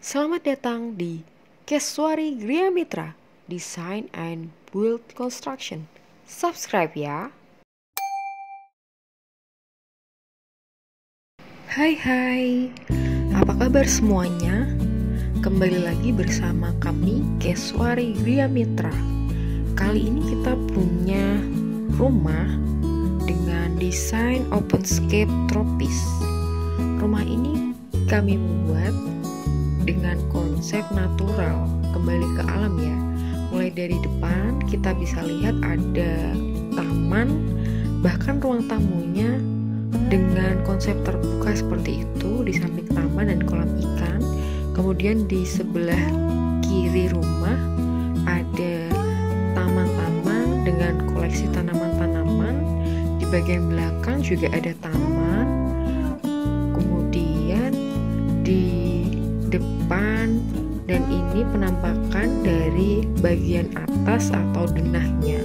Selamat datang di Keswari Gria Mitra Design and Build Construction. Subscribe ya. Hai, apa kabar semuanya? Kembali lagi bersama kami Keswari Gria Mitra. Kali ini kita punya rumah dengan desain openscape tropis. Rumah ini kami buat dengan konsep natural, kembali ke alam ya. Mulai dari depan kita bisa lihat ada taman, bahkan ruang tamunya dengan konsep terbuka seperti itu di samping taman dan kolam ikan. Kemudian di sebelah kiri rumah ada taman-taman dengan koleksi tanaman-tanaman. Di bagian belakang juga ada taman. Kemudian di depan, dan ini penampakan dari bagian atas atau denahnya.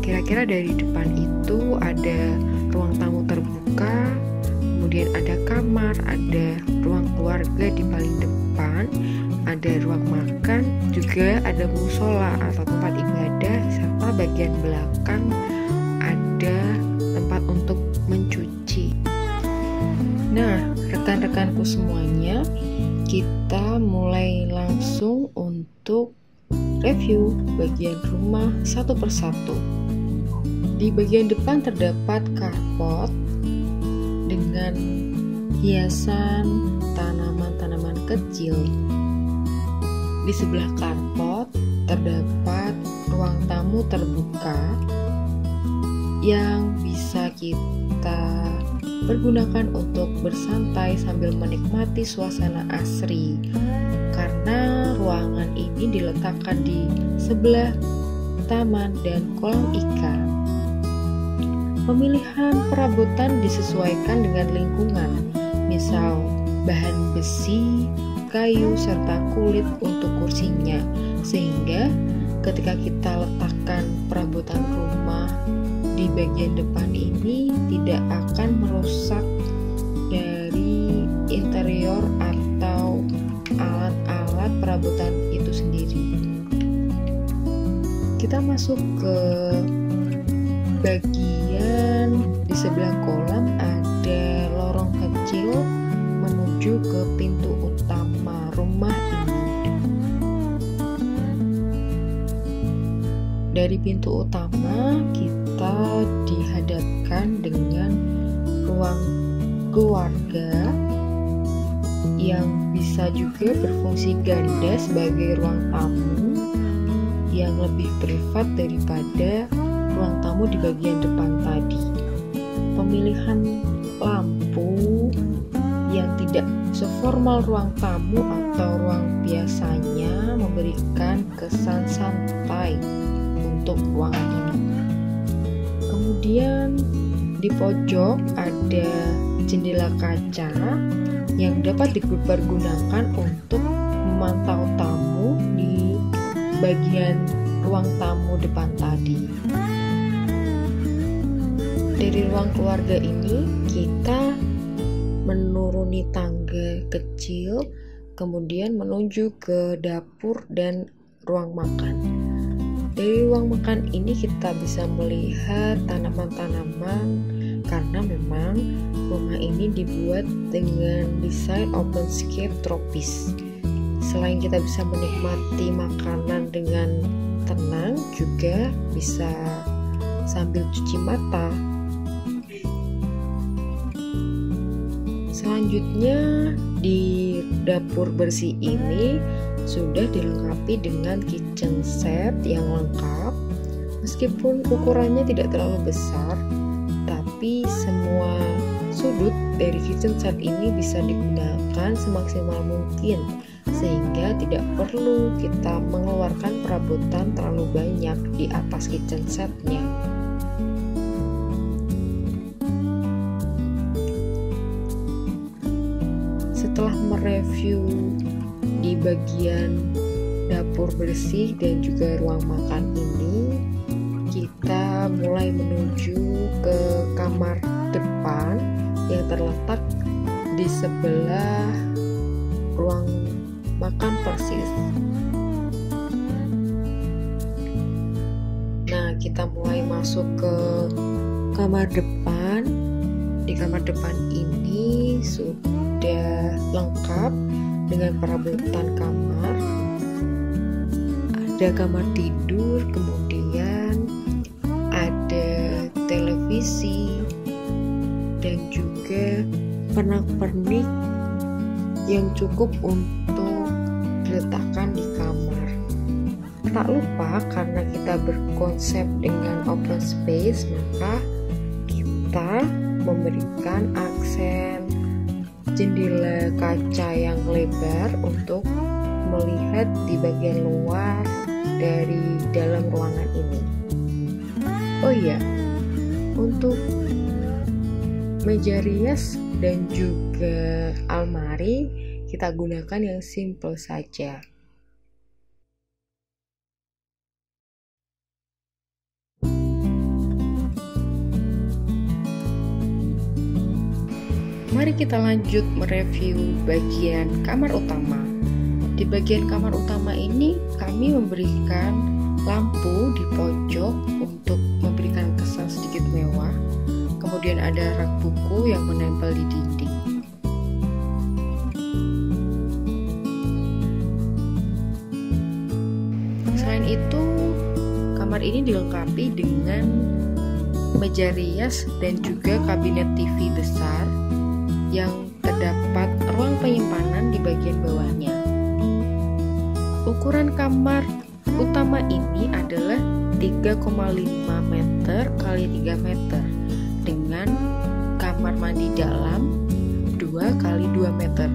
Kira-kira dari depan itu ada ruang tamu terbuka, kemudian ada kamar, ada ruang keluarga di paling depan, ada ruang makan, juga ada musola atau tempat ibadah, serta bagian belakang ada tempat untuk mencuci. Nah, rekan-rekanku semuanya, kita mulai langsung untuk review bagian rumah satu persatu. Di bagian depan terdapat carport dengan hiasan tanaman-tanaman kecil. Di sebelah carport terdapat ruang tamu terbuka yang bisa kita pergunakan untuk bersantai sambil menikmati suasana asri, karena ruangan ini diletakkan di sebelah taman dan kolam ikan. Pemilihan perabotan disesuaikan dengan lingkungan, misal bahan besi, kayu, serta kulit untuk kursinya, sehingga ketika kita letakkan perabotan rumah di bagian depan ini tidak akan merusak dari interior atau alat-alat perabotan itu sendiri. Kita masuk ke bagian di sebelah kolam, ada lorong kecil menuju ke pintu utama rumah ini. Dari pintu utama kita dihadapkan dengan ruang keluarga yang bisa juga berfungsi ganda sebagai ruang tamu yang lebih privat daripada ruang tamu di bagian depan tadi. Pemilihan lampu yang tidak seformal ruang tamu atau ruang biasanya memberikan kesan santai untuk ruangan ini. Kemudian di pojok ada jendela kaca yang dapat dipergunakan untuk memantau tamu di bagian ruang tamu depan tadi. Dari ruang keluarga ini kita menuruni tangga kecil, kemudian menuju ke dapur dan ruang makan. Dari ruang makan ini kita bisa melihat tanaman-tanaman, karena memang rumah ini dibuat dengan desain openscape tropis. Selain kita bisa menikmati makanan dengan tenang, juga bisa sambil cuci mata. Selanjutnya di dapur bersih ini sudah dilengkapi dengan kitchen set yang lengkap. Meskipun ukurannya tidak terlalu besar, tapi semua sudut dari kitchen set ini bisa digunakan semaksimal mungkin, sehingga tidak perlu kita mengeluarkan perabotan terlalu banyak di atas kitchen setnya. Setelah mereview di bagian dapur bersih dan juga ruang makan ini, kita mulai menuju ke kamar depan yang terletak di sebelah ruang persis. Nah, kita mulai masuk ke kamar depan. Di kamar depan ini sudah lengkap dengan perabotan kamar. Ada kamar tidur, kemudian ada televisi dan juga pernak-pernik yang cukup untuk diletakkan di kamar. Tak lupa, karena kita berkonsep dengan open space, maka kita memberikan aksen jendela kaca yang lebar untuk melihat di bagian luar dari dalam ruangan ini. Oh iya, untuk meja rias dan juga almari kita gunakan yang simple saja. Mari kita lanjut mereview bagian kamar utama. Di bagian kamar utama ini kami memberikan lampu di pojok untuk memberikan kesan sedikit mewah. Kemudian ada rak buku yang menempel di dinding. Selain itu, kamar ini dilengkapi dengan meja rias dan juga kabinet TV besar yang terdapat ruang penyimpanan di bagian bawahnya. Ukuran kamar utama ini adalah 3,5 meter x 3 meter dengan kamar mandi dalam 2 x 2 meter.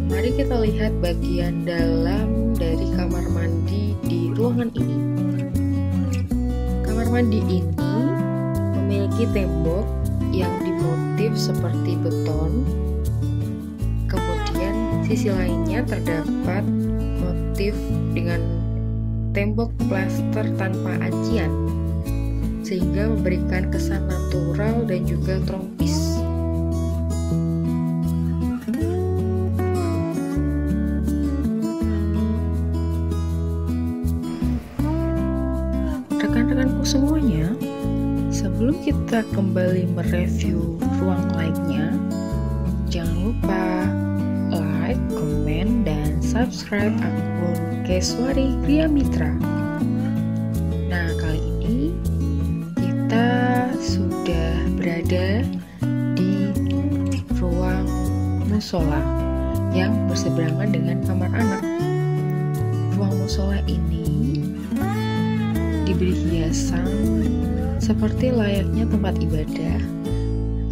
Mari kita lihat bagian dalam dari kamar mandi di ruangan ini. Kamar mandi ini memiliki tembok yang dimotif seperti beton. Kemudian sisi lainnya terdapat motif dengan tembok plaster tanpa acian, sehingga memberikan kesan natural dan juga tropis. Rekan-rekanku semuanya, sebelum kita kembali mereview ruang lainnya, jangan lupa like, komen, dan subscribe akun Keswari Gria Mitra. Nah, kali ini kita sudah berada di ruang musola yang berseberangan dengan kamar anak. Ruang musola ini diberi hiasan seperti layaknya tempat ibadah.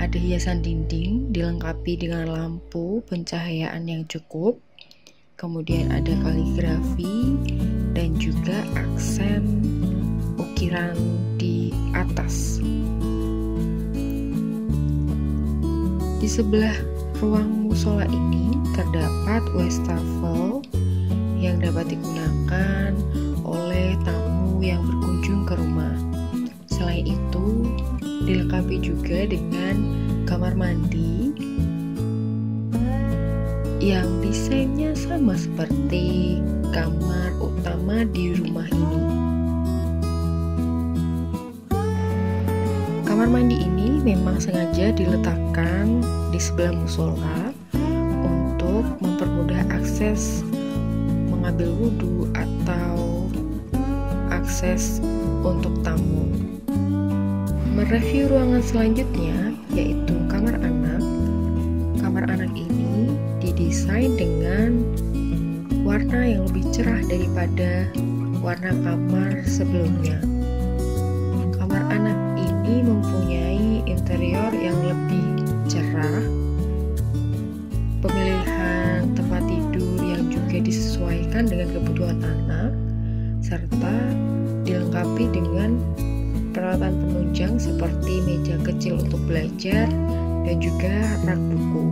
Ada hiasan dinding dilengkapi dengan lampu pencahayaan yang cukup. Kemudian ada kaligrafi dan juga aksen ukiran di atas. Di sebelah ruang musola ini terdapat wastafel yang dapat digunakan oleh tamu yang berkunjung ke rumah. Selain itu, dilengkapi juga dengan kamar mandi yang desainnya sama seperti kamar utama di rumah ini. Kamar mandi ini memang sengaja diletakkan di sebelah musola untuk mempermudah akses mengambil wudhu atau akses untuk tamu. Mereview ruangan selanjutnya yaitu kamar anak. Kamar anak ini didesain dengan warna yang lebih cerah daripada warna kamar sebelumnya. Kamar anak ini mempunyai interior yang lebih cerah, pemilihan tempat tidur yang juga disesuaikan dengan kebutuhan anak, serta dilengkapi dengan peralatan penunjang seperti meja kecil untuk belajar dan juga rak buku.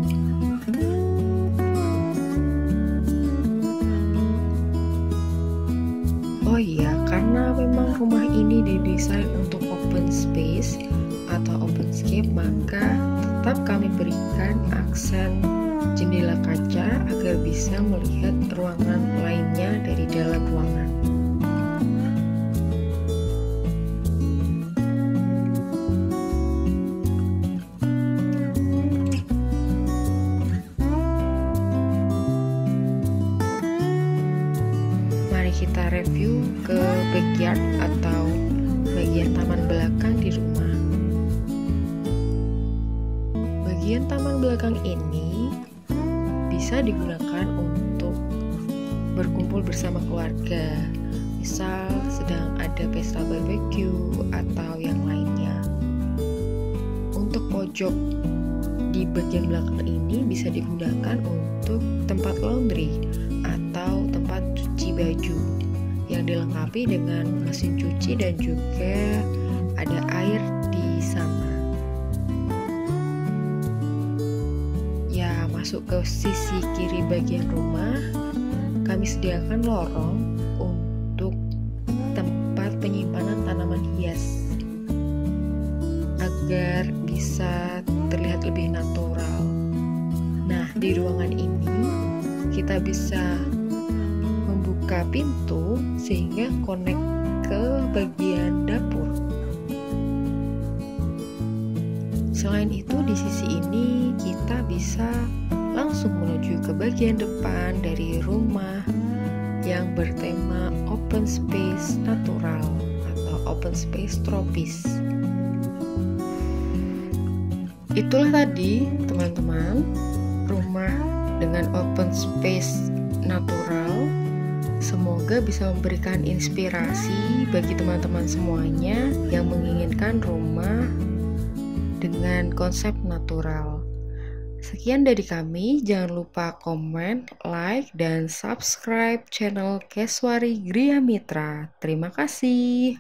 Oh iya, karena memang rumah ini didesain untuk open space atau openscape, maka Tetap kami berikan aksen jendela kaca agar bisa melihat ruangan lainnya dari dalam ruangan. Mari kita review ke backyard atau bagian taman belakang di rumah. Bagian taman belakang ini bisa digunakan untuk berkumpul bersama keluarga, misal sedang ada pesta barbeque atau yang lainnya. Untuk pojok di bagian belakang ini bisa digunakan untuk tempat laundry atau tempat cuci baju yang dilengkapi dengan mesin cuci dan juga ada air di sana. Masuk ke sisi kiri bagian rumah, kami sediakan lorong untuk tempat penyimpanan tanaman hias agar bisa terlihat lebih natural. Nah, di ruangan ini kita bisa membuka pintu sehingga connect ke bagian dapur. Selain itu, di sisi ini kita bisa langsung menuju ke bagian depan dari rumah yang bertema open space natural atau open space tropis. Itulah tadi teman-teman, rumah dengan open space natural. Semoga bisa memberikan inspirasi bagi teman-teman semuanya yang menginginkan rumah dengan konsep natural. Sekian dari kami, jangan lupa komen, like, dan subscribe channel Keswari Gria Mitra. Terima kasih.